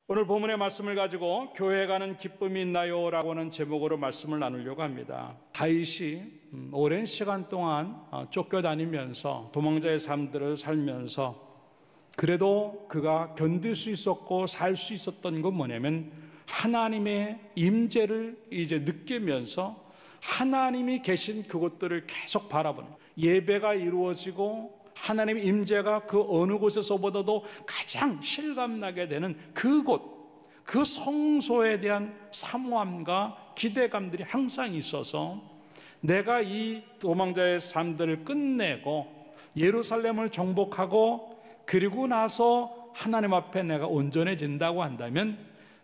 오늘 본문의 말씀을 가지고 교회 가는 기쁨이 있나요? 라고 하는 제목으로 말씀을 나누려고 합니다. 다윗이 오랜 시간 동안 쫓겨다니면서 도망자의 삶들을 살면서 그래도 그가 견딜 수 있었고 살 수 있었던 건 뭐냐면 하나님의 임재를 이제 느끼면서 하나님이 계신 그곳들을 계속 바라보는, 예배가 이루어지고 하나님의 임재가 그 어느 곳에서보다도 가장 실감나게 되는 그곳, 그 성소에 대한 사모함과 기대감들이 항상 있어서 내가 이 도망자의 삶들을 끝내고 예루살렘을 정복하고 그리고 나서 하나님 앞에 내가 온전해진다고 한다면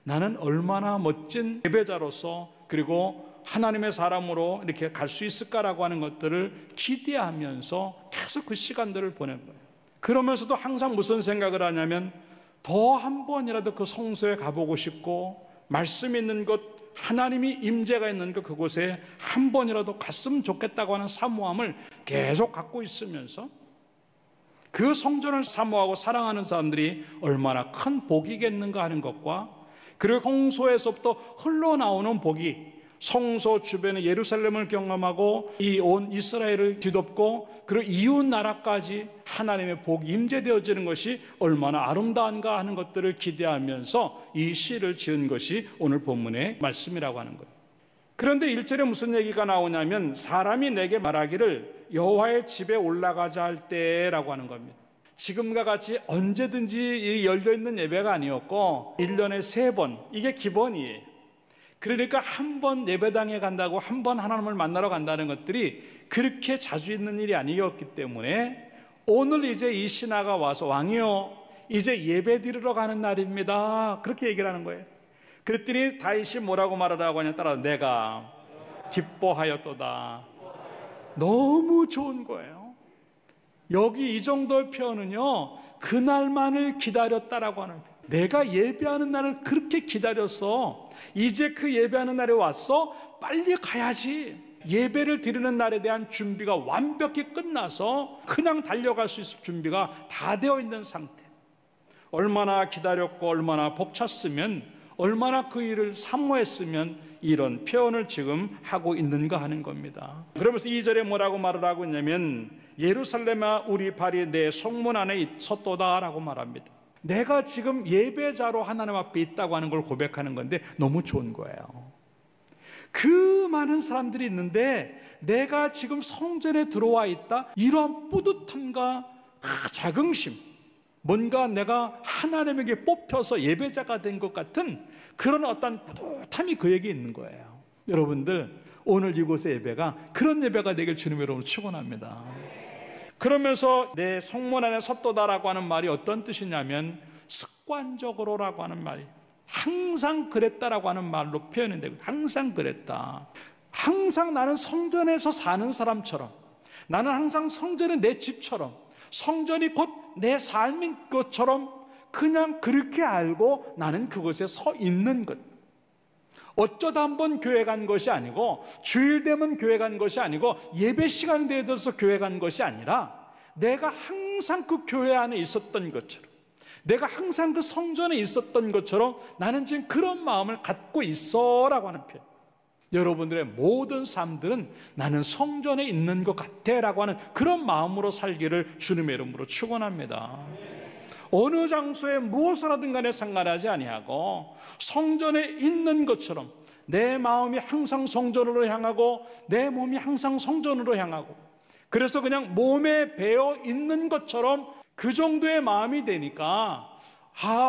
나는 얼마나 멋진 예배자로서 그리고 하나님의 사람으로 이렇게 갈 수 있을까라고 하는 것들을 기대하면서 계속 그 시간들을 보낸 거예요. 그러면서도 항상 무슨 생각을 하냐면 더 한 번이라도 그 성소에 가보고 싶고 말씀 있는 곳, 하나님이 임재가 있는 그곳에 한 번이라도 갔으면 좋겠다고 하는 사모함을 계속 갖고 있으면서 그 성전을 사모하고 사랑하는 사람들이 얼마나 큰 복이겠는가 하는 것과 그리고 성소에서부터 흘러나오는 복이 성소 주변의 예루살렘을 경험하고 이 온 이스라엘을 뒤덮고 그리고 이웃 나라까지 하나님의 복이 임재되어지는 것이 얼마나 아름다운가 하는 것들을 기대하면서 이 시를 지은 것이 오늘 본문의 말씀이라고 하는 거예요. 그런데 1절에 무슨 얘기가 나오냐면 사람이 내게 말하기를 여호와의 집에 올라가자 할 때라고 하는 겁니다. 지금과 같이 언제든지 열려있는 예배가 아니었고 1년에 3번, 이게 기본이에요. 그러니까 한 번 예배당에 간다고 한 번 하나님을 만나러 간다는 것들이 그렇게 자주 있는 일이 아니었기 때문에 오늘 이제 이 신하가 와서 왕이요 이제 예배 드리러 가는 날입니다, 그렇게 얘기를 하는 거예요. 그랬더니 다윗이 뭐라고 말하라고 하냐, 따라 내가 기뻐하였도다. 너무 좋은 거예요. 여기 이 정도의 표현은요 그날만을 기다렸다라고 하는 표현. 내가 예배하는 날을 그렇게 기다렸어. 이제 그 예배하는 날에 왔어. 빨리 가야지. 예배를 드리는 날에 대한 준비가 완벽히 끝나서 그냥 달려갈 수 있을 준비가 다 되어 있는 상태. 얼마나 기다렸고 얼마나 벅찼으면, 얼마나 그 일을 사모했으면 이런 표현을 지금 하고 있는가 하는 겁니다. 그러면서 2절에 뭐라고 말을 하고 있냐면 예루살렘아 우리 발이 내 성문 안에 섰도다 라고 말합니다. 내가 지금 예배자로 하나님 앞에 있다고 하는 걸 고백하는 건데 너무 좋은 거예요. 그 많은 사람들이 있는데 내가 지금 성전에 들어와 있다, 이러한 뿌듯함과 자긍심, 뭔가 내가 하나님에게 뽑혀서 예배자가 된 것 같은 그런 어떤 뿌듯함이 그에게 있는 거예요. 여러분들 오늘 이곳의 예배가 그런 예배가 되길 주님의 이름으로 축원합니다. 그러면서 내 성문 안에 섰도다라고 하는 말이 어떤 뜻이냐면 습관적으로라고 하는 말이, 항상 그랬다라고 하는 말로 표현이 되고, 항상 그랬다. 항상 나는 성전에서 사는 사람처럼, 나는 항상 성전이 내 집처럼, 성전이 곧 내 삶인 것처럼 그냥 그렇게 알고 나는 그곳에 서 있는 것. 어쩌다 한번 교회 간 것이 아니고, 주일 되면 교회 간 것이 아니고, 예배 시간 되어서 교회 간 것이 아니라 내가 항상 그 교회 안에 있었던 것처럼, 내가 항상 그 성전에 있었던 것처럼 나는 지금 그런 마음을 갖고 있어 라고 하는 표현. 여러분들의 모든 삶들은 나는 성전에 있는 것 같아 라고 하는 그런 마음으로 살기를 주님의 이름으로 축원합니다. 어느 장소에 무엇을 하든 간에 상관하지 아니하고 성전에 있는 것처럼 내 마음이 항상 성전으로 향하고 내 몸이 항상 성전으로 향하고, 그래서 그냥 몸에 배어 있는 것처럼 그 정도의 마음이 되니까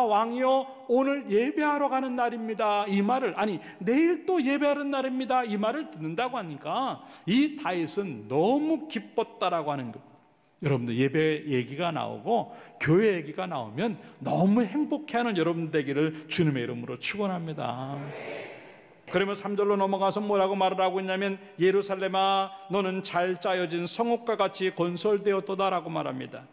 왕이여 오늘 예배하러 가는 날입니다, 이 말을, 아니 내일 또 예배하는 날입니다, 이 말을 듣는다고 하니까 이 다윗은 너무 기뻤다라고 하는 것. 여러분들 예배 얘기가 나오고 교회 얘기가 나오면 너무 행복해하는 여러분 되기를 주님의 이름으로 축원합니다. 그러면 3절로 넘어가서 뭐라고 말을 하고 있냐면 예루살렘아 너는 잘 짜여진 성읍과 같이 건설되었도다라고 말합니다.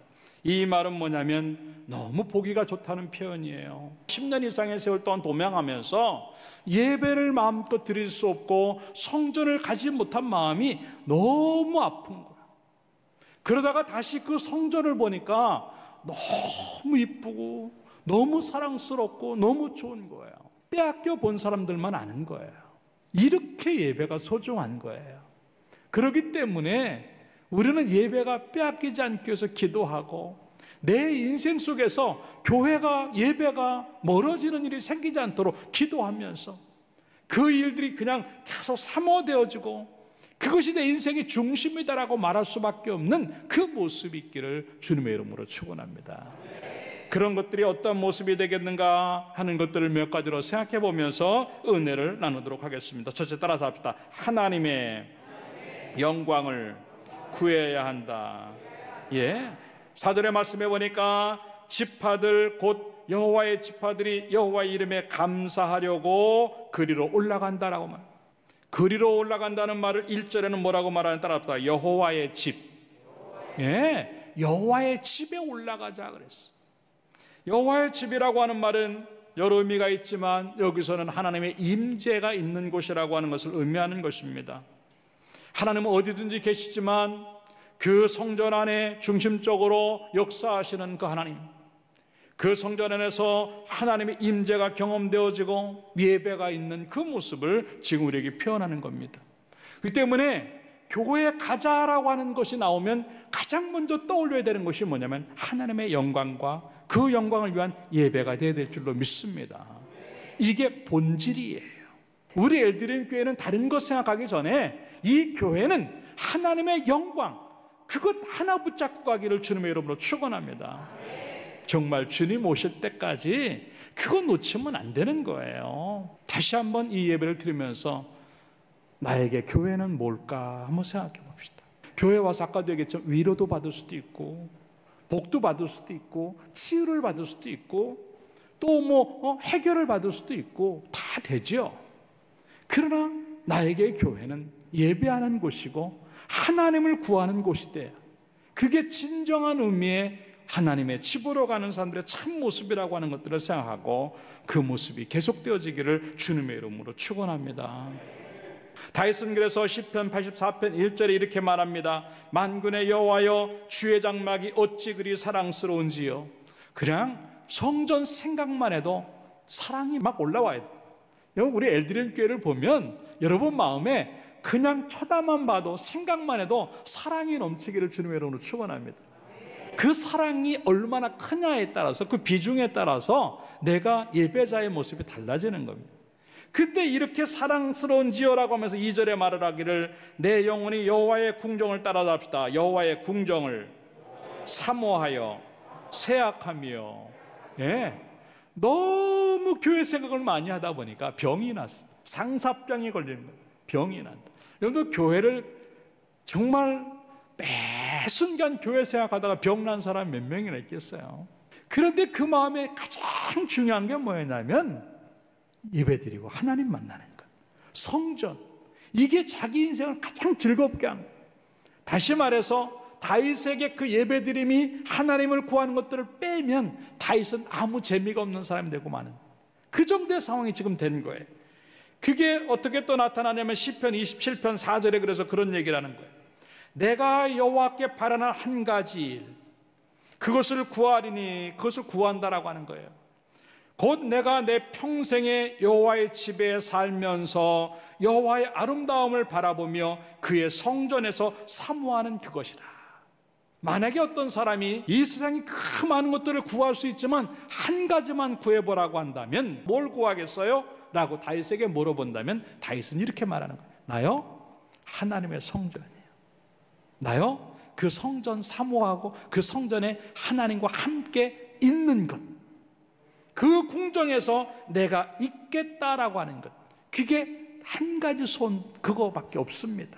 이 말은 뭐냐면 너무 보기가 좋다는 표현이에요. 10년 이상의 세월 동안 도망하면서 예배를 마음껏 드릴 수 없고 성전을 가지 못한 마음이 너무 아픈 거예요. 그러다가 다시 그 성전을 보니까 너무 이쁘고 너무 사랑스럽고 너무 좋은 거예요. 빼앗겨 본 사람들만 아는 거예요. 이렇게 예배가 소중한 거예요. 그렇기 때문에 우리는 예배가 빼앗기지 않기 위해서 기도하고, 내 인생 속에서 교회가, 예배가 멀어지는 일이 생기지 않도록 기도하면서 그 일들이 그냥 계속 사모되어지고 그것이 내 인생의 중심이다라고 말할 수밖에 없는 그 모습이 있기를 주님의 이름으로 축원합니다. 그런 것들이 어떤 모습이 되겠는가 하는 것들을 몇 가지로 생각해 보면서 은혜를 나누도록 하겠습니다. 첫째, 따라서 합시다. 하나님의 영광을 구해야 한다. 예, 4절의 말씀해 보니까 지파들 곧 여호와의 지파들이 여호와의 이름에 감사하려고 그리로 올라간다라고 말합니다. 그리로 올라간다는 말을 1절에는 뭐라고 말하는 따라합시다. 여호와의 집. 예, 여호와의 집에 올라가자 그랬어. 여호와의 집이라고 하는 말은 여러 의미가 있지만 여기서는 하나님의 임재가 있는 곳이라고 하는 것을 의미하는 것입니다. 하나님은 어디든지 계시지만 그 성전 안에 중심적으로 역사하시는 그 하나님, 그 성전 안에서 하나님의 임재가 경험되어지고 예배가 있는 그 모습을 지금 우리에게 표현하는 겁니다. 그 때문에 교회에 가자라고 하는 것이 나오면 가장 먼저 떠올려야 되는 것이 뭐냐면 하나님의 영광과 그 영광을 위한 예배가 되어야 될 줄로 믿습니다. 이게 본질이에요. 우리 엘드림 교회는 다른 것 생각하기 전에 이 교회는 하나님의 영광, 그것 하나 붙잡고 가기를 주님의 이름으로 축원합니다. 정말 주님 오실 때까지 그거 놓치면 안 되는 거예요. 다시 한번 이 예배를 드리면서 나에게 교회는 뭘까 한번 생각해 봅시다. 교회 와서 아까도 얘기했지만 위로도 받을 수도 있고 복도 받을 수도 있고 치유를 받을 수도 있고 또 해결을 받을 수도 있고 다 되죠. 그러나 나에게 교회는 예배하는 곳이고 하나님을 구하는 곳이 돼요. 그게 진정한 의미의 하나님의 집으로 가는 사람들의 참 모습이라고 하는 것들을 생각하고 그 모습이 계속되어지기를 주님의 이름으로 축원합니다. 다윗은 그래서 시편 84편 1절에 이렇게 말합니다. 만군의 여호와여, 주의 장막이 어찌 그리 사랑스러운지요. 그냥 성전 생각만 해도 사랑이 막 올라와야 돼요. 우리 엘드림 교회를 보면 여러분 마음에 그냥 쳐다만 봐도 생각만 해도 사랑이 넘치기를 주님의 이름으로 축원합니다. 그 사랑이 얼마나 크냐에 따라서, 그 비중에 따라서 내가 예배자의 모습이 달라지는 겁니다. 근데 이렇게 사랑스러운지요라고 하면서 2절에 말을 하기를 내 영혼이 여호와의 궁정을 따라잡시다. 여호와의 궁정을 사모하여 새악하며. 예, 너무 교회 생각을 많이 하다 보니까 병이 났어. 상사병이 걸리는 거예요. 병이 난다. 여러분들 교회를 정말 매 순간 교회 생각하다가 병난 사람 몇 명이나 있겠어요. 그런데 그 마음에 가장 중요한 게 뭐였냐면 예배드리고 하나님 만나는 것, 성전, 이게 자기 인생을 가장 즐겁게 하는 거예요. 다시 말해서 다윗에게 그 예배드림이 하나님을 구하는 것들을 빼면 다윗은 아무 재미가 없는 사람이 되고 마는 그 정도의 상황이 지금 된 거예요. 그게 어떻게 또 나타나냐면 시편 27편 4절에 그래서 그런 얘기를 하는 거예요. 내가 여호와께 바라는 한 가지 일, 그것을 구하리니, 그것을 구한다라고 하는 거예요. 곧 내가 내 평생에 여호와의 집에 살면서 여호와의 아름다움을 바라보며 그의 성전에서 사모하는 그것이라. 만약에 어떤 사람이 이 세상에 그 많은 것들을 구할 수 있지만 한 가지만 구해보라고 한다면 뭘 구하겠어요? 라고 다윗에게 물어본다면 다윗은 이렇게 말하는 거예요. 나요? 하나님의 성전이에요. 나요? 그 성전 사모하고 그 성전에 하나님과 함께 있는 것, 그 궁정에서 내가 있겠다라고 하는 것, 그게 한 가지 손 그거밖에 없습니다.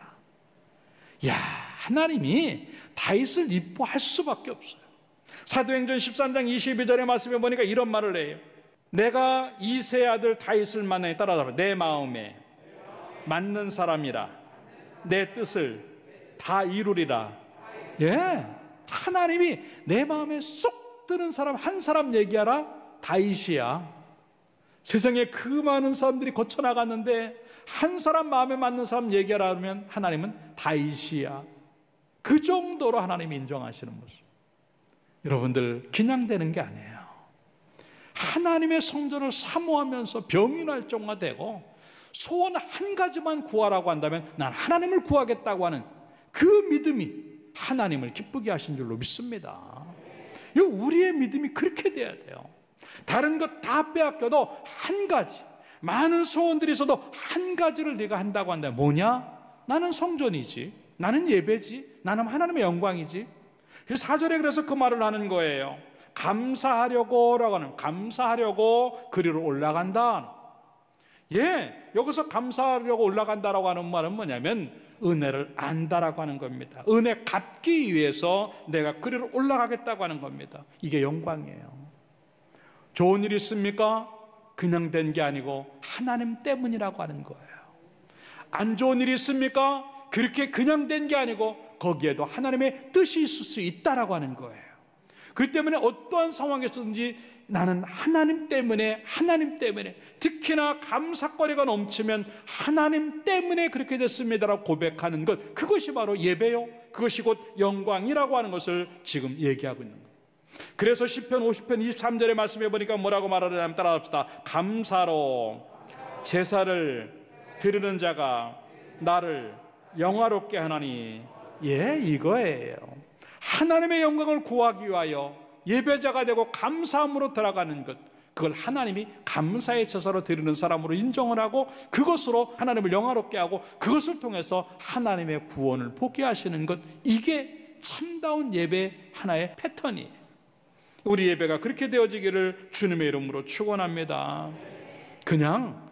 야, 하나님이 다윗을 이뻐할 수밖에 없어요. 사도행전 13장 22절의 말씀에 보니까 이런 말을 해요. 내가 이세 아들 다윗을 만나니 따라잡아 내 마음에 맞는 사람이라 내 뜻을 다 이루리라. 예, 하나님이 내 마음에 쏙 드는 사람 한 사람 얘기하라. 다윗이야. 세상에 그 많은 사람들이 거쳐나갔는데 한 사람 마음에 맞는 사람 얘기하라 하면 하나님은 다윗이야. 그 정도로 하나님이 인정하시는 모습. 여러분들 그냥 되는 게 아니에요. 하나님의 성전을 사모하면서 병이 날 정도가 되고 소원 한 가지만 구하라고 한다면 난 하나님을 구하겠다고 하는 그 믿음이 하나님을 기쁘게 하신 줄로 믿습니다. 우리의 믿음이 그렇게 돼야 돼요. 다른 것 다 빼앗겨도 한 가지, 많은 소원들이 있어도 한 가지를 네가 한다고 한다면 뭐냐? 나는 성전이지, 나는 예배지, 나는 하나님의 영광이지. 4절에 그래서 그 말을 하는 거예요. 감사하려고라고 하는, 감사하려고 그리로 올라간다. 여기서 감사하려고 올라간다라고 하는 말은 뭐냐면 은혜를 안다라고 하는 겁니다. 은혜 갚기 위해서 내가 그리로 올라가겠다고 하는 겁니다. 이게 영광이에요. 좋은 일 있습니까? 그냥 된 게 아니고 하나님 때문이라고 하는 거예요. 안 좋은 일이 있습니까? 그렇게 그냥 된 게 아니고 거기에도 하나님의 뜻이 있을 수 있다라고 하는 거예요. 그 때문에 어떠한 상황에서든지 나는 하나님 때문에, 하나님 때문에, 특히나 감사거리가 넘치면 하나님 때문에 그렇게 됐습니다라고 고백하는 것, 그것이 바로 예배요, 그것이 곧 영광이라고 하는 것을 지금 얘기하고 있는 거예요. 그래서 시편 50편 23절의 말씀해 보니까 뭐라고 말하냐면 따라합시다. 감사로 제사를 드리는 자가 나를 영화롭게 하나니. 이거예요. 하나님의 영광을 구하기 위하여 예배자가 되고 감사함으로 들어가는 것, 그걸 하나님이 감사의 제사로 드리는 사람으로 인정을 하고 그것으로 하나님을 영화롭게 하고 그것을 통해서 하나님의 구원을 보게 하시는 것, 이게 참다운 예배 하나의 패턴이에요. 우리 예배가 그렇게 되어지기를 주님의 이름으로 축원합니다. 그냥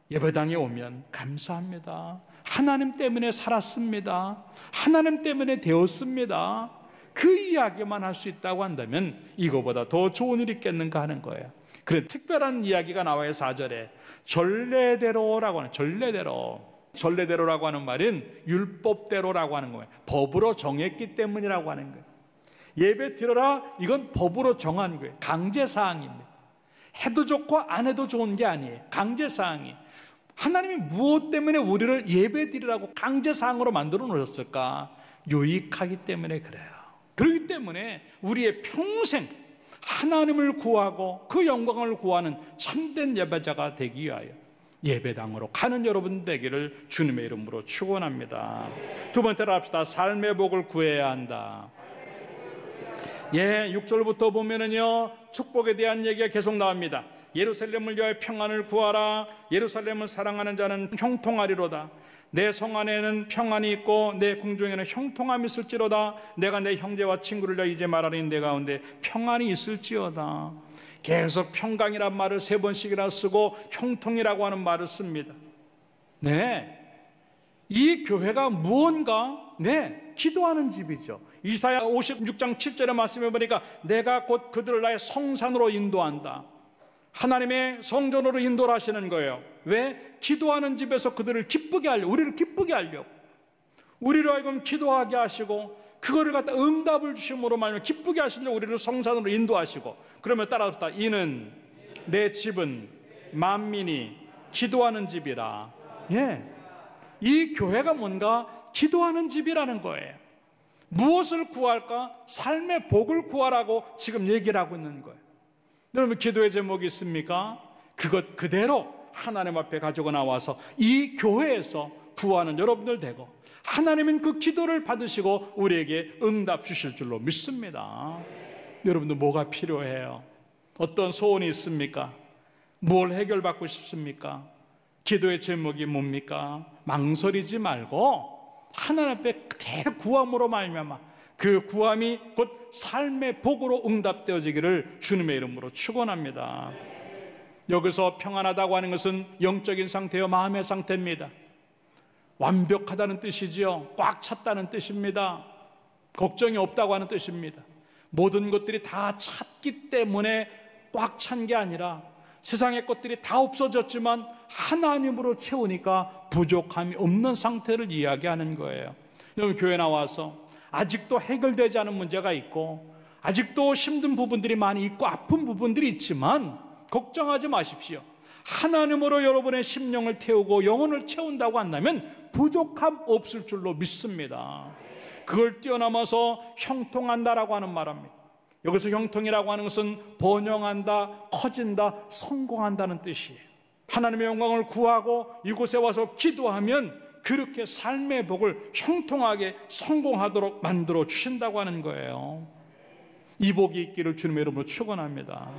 예배당에 오면 감사합니다, 하나님 때문에 살았습니다, 하나님 때문에 되었습니다, 그 이야기만 할 수 있다고 한다면 이거보다 더 좋은 일이 있겠는가 하는 거예요. 그래, 특별한 이야기가 나와요. 4절에 전례대로라고 하는, 전례대로라고 하는 말은 율법대로라고 하는 거예요. 법으로 정했기 때문이라고 하는 거예요. 예배 드려라, 이건 법으로 정한 거예요. 강제사항입니다. 해도 좋고 안 해도 좋은 게 아니에요. 강제사항이. 하나님이 무엇 때문에 우리를 예배 드리라고 강제사항으로 만들어 놓으셨을까? 유익하기 때문에 그래요. 그렇기 때문에 우리의 평생 하나님을 구하고 그 영광을 구하는 참된 예배자가 되기 위하여 예배당으로 가는 여러분 되기를 주님의 이름으로 축원합니다. 두 번째로 합시다. 삶의 복을 구해야 한다. 6절부터 보면은요, 축복에 대한 얘기가 계속 나옵니다. 예루살렘을 위하여 평안을 구하라. 예루살렘을 사랑하는 자는 형통하리로다. 내 성 안에는 평안이 있고 내 궁중에는 형통함이 있을지로다. 내가 내 형제와 친구를 위하여 이제 말하니 내 가운데 평안이 있을지어다. 계속 평강이란 말을 3번씩이나 쓰고 형통이라고 하는 말을 씁니다. 이 교회가 무언가 기도하는 집이죠. 이사야 56장 7절의 말씀해 보니까 내가 곧 그들을 나의 성산으로 인도한다. 하나님의 성전으로 인도를 하시는 거예요. 왜? 기도하는 집에서 그들을 기쁘게 하려고, 우리를 기쁘게 하려고, 우리로 하여금 기도하게 하시고 그거를 갖다 응답을 주심으로 말하면 기쁘게 하시려고 우리를 성산으로 인도하시고, 그러면 따라합시다. 이는 내 집은 만민이 기도하는 집이라. 이 교회가 뭔가 기도하는 집이라는 거예요. 무엇을 구할까? 삶의 복을 구하라고 지금 얘기를 하고 있는 거예요. 여러분, 기도의 제목이 있습니까? 그것 그대로 하나님 앞에 가지고 나와서 이 교회에서 구하는 여러분들 되고, 하나님은 그 기도를 받으시고 우리에게 응답 주실 줄로 믿습니다. 여러분들 뭐가 필요해요? 어떤 소원이 있습니까? 뭘 해결받고 싶습니까? 기도의 제목이 뭡니까? 망설이지 말고 하나님 앞에 대구함으로 말미암아 그 구함이 곧 삶의 복으로 응답되어지기를 주님의 이름으로 축원합니다. 여기서 평안하다고 하는 것은 영적인 상태요, 마음의 상태입니다. 완벽하다는 뜻이지요. 꽉 찼다는 뜻입니다. 걱정이 없다고 하는 뜻입니다. 모든 것들이 다 찼기 때문에 꽉 찬 게 아니라 세상의 것들이 다 없어졌지만 하나님으로 채우니까 부족함이 없는 상태를 이야기하는 거예요. 여러분, 교회 나와서 아직도 해결되지 않은 문제가 있고 아직도 힘든 부분들이 많이 있고 아픈 부분들이 있지만 걱정하지 마십시오. 하나님으로 여러분의 심령을 태우고 영혼을 채운다고 한다면 부족함 없을 줄로 믿습니다. 그걸 뛰어넘어서 형통한다라고 하는 말합니다. 여기서 형통이라고 하는 것은 번영한다, 커진다, 성공한다는 뜻이에요. 하나님의 영광을 구하고 이곳에 와서 기도하면 그렇게 삶의 복을 형통하게 성공하도록 만들어 주신다고 하는 거예요. 이 복이 있기를 주님의 이름으로 축원합니다.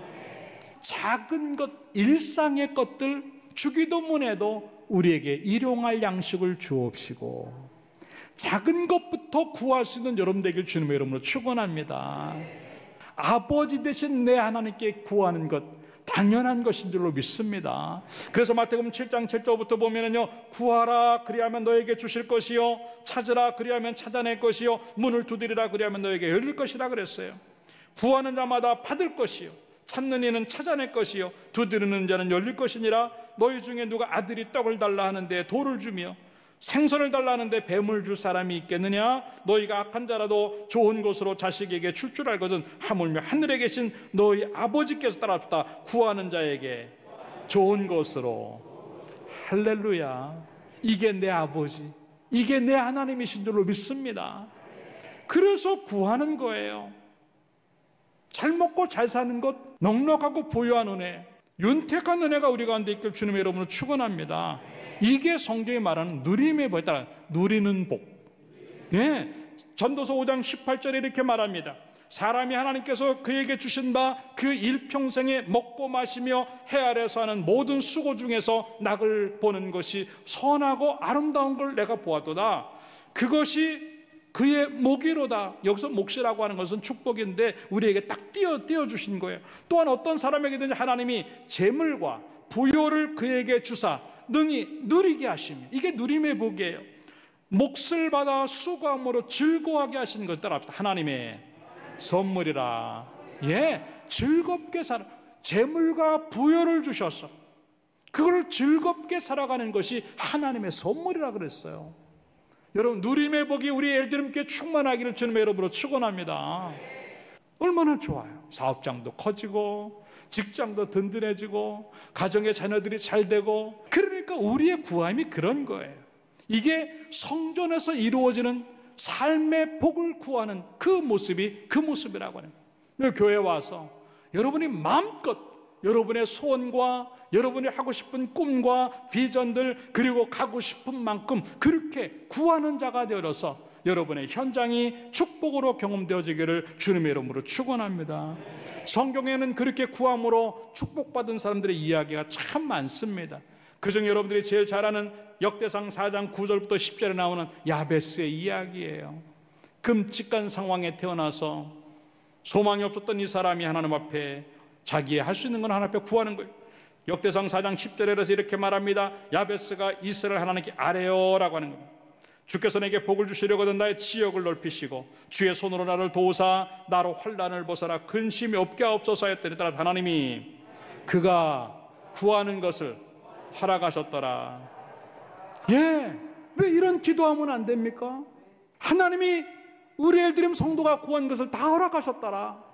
작은 것, 일상의 것들 주기도문에도 우리에게 일용할 양식을 주옵시고, 작은 것부터 구할 수 있는 여러분 되길 주님의 이름으로 축원합니다. 아버지 되신 내 하나님께 구하는 것 당연한 것인 줄로 믿습니다. 그래서 마태복음 7장 7절부터 보면은요, 구하라 그리하면 너에게 주실 것이요, 찾으라 그리하면 찾아낼 것이요, 문을 두드리라 그리하면 너에게 열릴 것이라 그랬어요. 구하는 자마다 받을 것이요, 찾는 이는 찾아낼 것이요, 두드리는 자는 열릴 것이니라. 너희 중에 누가 아들이 떡을 달라 하는데 돌을 주며 생선을 달라 하는데 뱀을 줄 사람이 있겠느냐? 너희가 악한 자라도 좋은 것으로 자식에게 줄 줄 알거든 하물며 하늘에 계신 너희 아버지께서 따라주다 구하는 자에게 좋은 것으로. 할렐루야. 이게 내 아버지, 이게 내 하나님이신 줄로 믿습니다. 그래서 구하는 거예요. 잘 먹고 잘 사는 것, 넉넉하고 부유한 은혜, 윤택한 은혜가 우리 가운데 있길 주님의 이름으로 축원합니다. 이게 성경이 말하는 누림의 복에 따라 누리는 복. 예, 전도서 5장 18절에 이렇게 말합니다. 사람이 하나님께서 그에게 주신 바 그 일평생에 먹고 마시며 해 아래서 하는 모든 수고 중에서 낙을 보는 것이 선하고 아름다운 걸 내가 보았도다. 그것이 그의 목이로다. 여기서 몫이라고 하는 것은 축복인데 우리에게 딱 띄워주신 거예요. 또한 어떤 사람에게든지 하나님이 재물과 부요를 그에게 주사 능히 누리게 하시며, 이게 누림의 복이에요. 몫을 받아 수고함으로 즐거워하게 하시는 것 따라 하나님의 선물이라. 예, 즐겁게 살아. 재물과 부요를 주셔서 그걸 즐겁게 살아가는 것이 하나님의 선물이라 그랬어요. 여러분, 누림의 복이 우리 엘드림께 충만하기를 주님의 이름으로 축원합니다. 얼마나 좋아요. 사업장도 커지고 직장도 든든해지고 가정의 자녀들이 잘 되고. 그러니까 우리의 구함이 그런 거예요. 이게 성전에서 이루어지는 삶의 복을 구하는 그 모습이 그 모습이라고 하는 거예요. 교회에 와서 여러분이 마음껏 여러분의 소원과 여러분이 하고 싶은 꿈과 비전들, 그리고 가고 싶은 만큼 그렇게 구하는 자가 되어서 여러분의 현장이 축복으로 경험되어지기를 주님의 이름으로 축원합니다. 성경에는 그렇게 구함으로 축복받은 사람들의 이야기가 참 많습니다. 그중에 여러분들이 제일 잘 아는 역대상 4장 9절부터 10절에 나오는 야베스의 이야기예요. 끔찍한 상황에 태어나서 소망이 없었던 이 사람이 하나님 앞에 자기의 할 수 있는 건 하나님 앞에 구하는 거예요. 역대상 4장 10절에서 이렇게 말합니다. 야베스가 이스라엘 하나님께 아뢰어라고 하는 겁니다. 주께서 내게 복을 주시려거든 나의 지역을 넓히시고 주의 손으로 나를 도우사 나로 환난을 벗어라 근심이 없게 하옵소서 하였더니 따라 하나님이 그가 구하는 것을 허락하셨더라. 예, 왜 이런 기도하면 안 됩니까? 하나님이 우리 엘드림 성도가 구한 것을 다 허락하셨더라.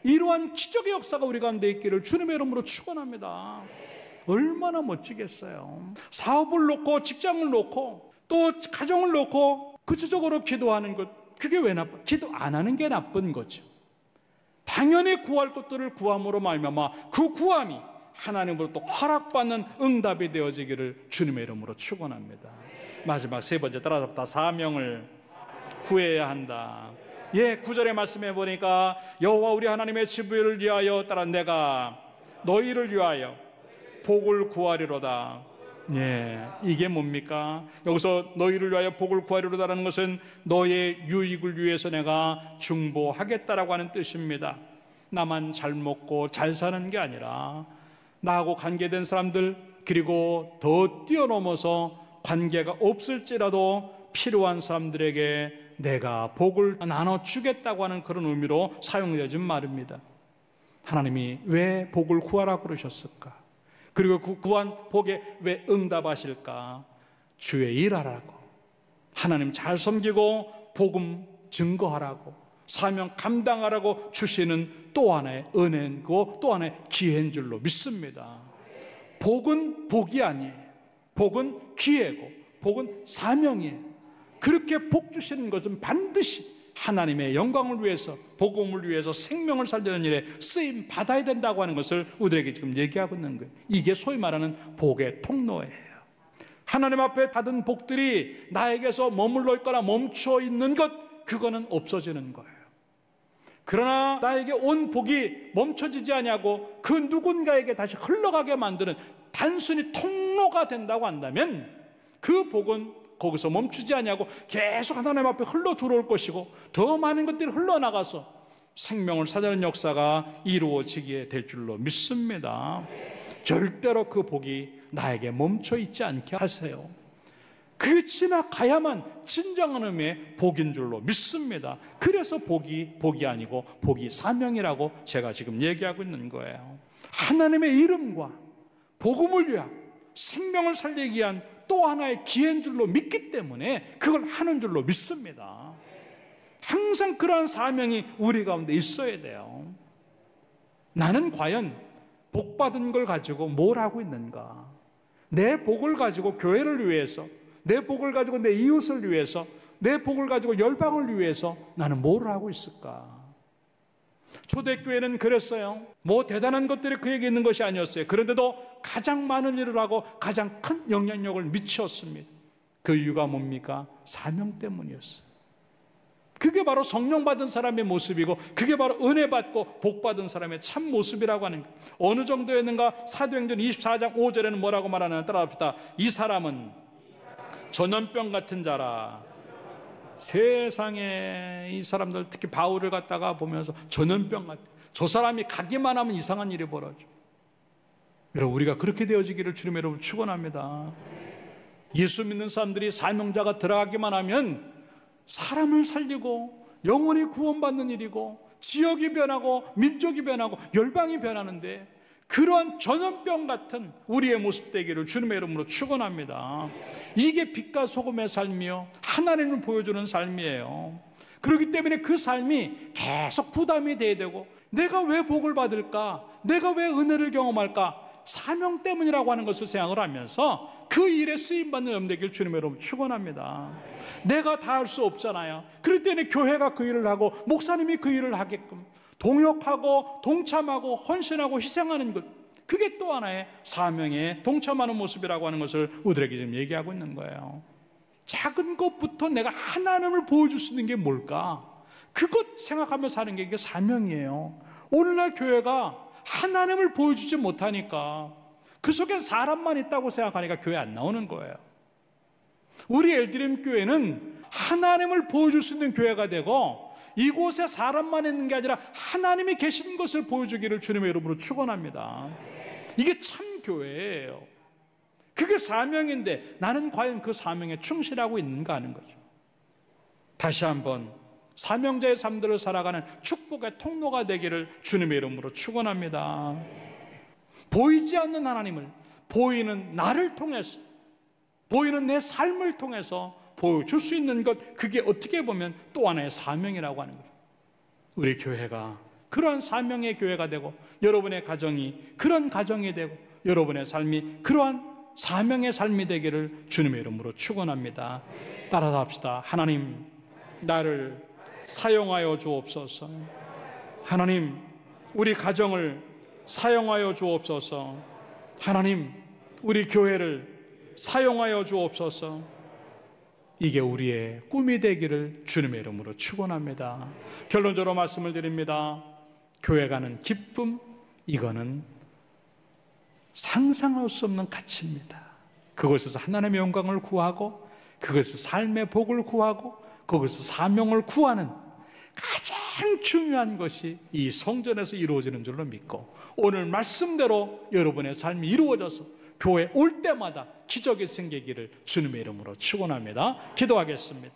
이러한 기적의 역사가 우리 가운데 있기를 주님의 이름으로 축원합니다. 얼마나 멋지겠어요. 사업을 놓고 직장을 놓고 또 가정을 놓고 구체적으로 기도하는 것, 그게 왜 나빠? 기도 안 하는 게 나쁜 거죠. 당연히 구할 것들을 구함으로 말미암아 그 구함이 하나님으로부터 허락받는 응답이 되어지기를 주님의 이름으로 축원합니다. 마지막 세 번째, 따라잡다. 사명을 구해야 한다. 예, 9절의 말씀해 보니까 여호와 우리 하나님의 지부를 위하여 따라 내가 너희를 위하여 복을 구하리로다. 예, 이게 뭡니까? 여기서 너희를 위하여 복을 구하리로다라는 것은 너의 유익을 위해서 내가 중보하겠다라고 하는 뜻입니다. 나만 잘 먹고 잘 사는 게 아니라 나하고 관계된 사람들, 그리고 더 뛰어넘어서 관계가 없을지라도 필요한 사람들에게 내가 복을 나눠주겠다고 하는 그런 의미로 사용되어진 말입니다. 하나님이 왜 복을 구하라 그러셨을까? 그리고 그 구한 복에 왜 응답하실까? 주의 일하라고, 하나님 잘 섬기고 복음 증거하라고, 사명 감당하라고 주시는 또 하나의 은혜고 또 하나의 기회인 줄로 믿습니다. 복은 복이 아니에요. 복은 기회고 복은 사명이에요. 그렇게 복 주시는 것은 반드시 하나님의 영광을 위해서, 복음을 위해서 생명을 살리는 일에 쓰임 받아야 된다고 하는 것을 우리에게 지금 얘기하고 있는 거예요. 이게 소위 말하는 복의 통로예요. 하나님 앞에 받은 복들이 나에게서 머물러 있거나 멈춰 있는 것, 그거는 없어지는 거예요. 그러나 나에게 온 복이 멈춰지지 아니하고 그 누군가에게 다시 흘러가게 만드는 단순히 통로가 된다고 한다면 그 복은 거기서 멈추지 아니하고 계속 하나님 앞에 흘러 들어올 것이고 더 많은 것들이 흘러나가서 생명을 살리는 역사가 이루어지게 될 줄로 믿습니다. 절대로 그 복이 나에게 멈춰 있지 않게 하세요. 그 지나가야만 진정한 의미의 복인 줄로 믿습니다. 그래서 복이 아니고 복이 사명이라고 제가 지금 얘기하고 있는 거예요. 하나님의 이름과 복음을 위한 생명을 살리기 위한 또 하나의 기회인 줄로 믿기 때문에 그걸 하는 줄로 믿습니다. 항상 그러한 사명이 우리 가운데 있어야 돼요. 나는 과연 복받은 걸 가지고 뭘 하고 있는가? 내 복을 가지고 교회를 위해서, 내 복을 가지고 내 이웃을 위해서, 내 복을 가지고 열방을 위해서 나는 뭘 하고 있을까? 초대교회는 그랬어요. 뭐 대단한 것들이 그에게 있는 것이 아니었어요. 그런데도 가장 많은 일을 하고 가장 큰 영향력을 미쳤습니다. 그 이유가 뭡니까? 사명 때문이었어요. 그게 바로 성령 받은 사람의 모습이고 그게 바로 은혜 받고 복 받은 사람의 참 모습이라고 하는 거예요. 어느 정도였는가? 사도행전 24장 5절에는 뭐라고 말하나 따라합시다. 이 사람은 전염병 같은 자라. 세상에 이 사람들 특히 바울을 갖다가 보면서 전염병 같아. 저 사람이 가기만 하면 이상한 일이 벌어져. 여러분, 우리가 그렇게 되어지기를 주님의 이름으로 축원합니다. 예수 믿는 사람들이 사명자가 들어가기만 하면 사람을 살리고 영혼이 구원받는 일이고 지역이 변하고 민족이 변하고 열방이 변하는데 그러한 전염병 같은 우리의 모습 되기를 주님의 이름으로 축원합니다. 이게 빛과 소금의 삶이요 하나님을 보여주는 삶이에요. 그렇기 때문에 그 삶이 계속 부담이 돼야 되고 내가 왜 복을 받을까? 내가 왜 은혜를 경험할까? 사명 때문이라고 하는 것을 생각을 하면서 그 일에 쓰임받는 염 되기를 주님의 이름으로 축원합니다. 내가 다 할 수 없잖아요. 그럴 때는 교회가 그 일을 하고 목사님이 그 일을 하게끔 동역하고 동참하고 헌신하고 희생하는 것, 그게 또 하나의 사명에 동참하는 모습이라고 하는 것을 우리에게 지금 얘기하고 있는 거예요. 작은 것부터 내가 하나님을 보여줄 수 있는 게 뭘까? 그것 생각하며 사는 게 이게 사명이에요. 오늘날 교회가 하나님을 보여주지 못하니까 그 속엔 사람만 있다고 생각하니까 교회 안 나오는 거예요. 우리 엘드림 교회는 하나님을 보여줄 수 있는 교회가 되고 이곳에 사람만 있는 게 아니라 하나님이 계신 것을 보여주기를 주님의 이름으로 축원합니다. 이게 참 교회예요. 그게 사명인데 나는 과연 그 사명에 충실하고 있는가 하는 거죠. 다시 한번 사명자의 삶들을 살아가는 축복의 통로가 되기를 주님의 이름으로 축원합니다. 보이지 않는 하나님을 보이는 나를 통해서, 보이는 내 삶을 통해서 보여줄 수 있는 것, 그게 어떻게 보면 또 하나의 사명이라고 하는 거예요. 우리 교회가 그러한 사명의 교회가 되고 여러분의 가정이 그런 가정이 되고 여러분의 삶이 그러한 사명의 삶이 되기를 주님의 이름으로 축원합니다. 따라서 합시다. 하나님, 나를 사용하여 주옵소서. 하나님, 우리 가정을 사용하여 주옵소서. 하나님, 우리 교회를 사용하여 주옵소서. 이게 우리의 꿈이 되기를 주님의 이름으로 축원합니다. 결론적으로 말씀을 드립니다. 교회 가는 기쁨, 이거는 상상할 수 없는 가치입니다. 그것에서 하나님의 영광을 구하고 그것에서 삶의 복을 구하고 거기서 사명을 구하는 가장 중요한 것이 이 성전에서 이루어지는 줄로 믿고 오늘 말씀대로 여러분의 삶이 이루어져서 교회 올 때마다 기적이 생기기를 주님의 이름으로 축원합니다. 기도하겠습니다.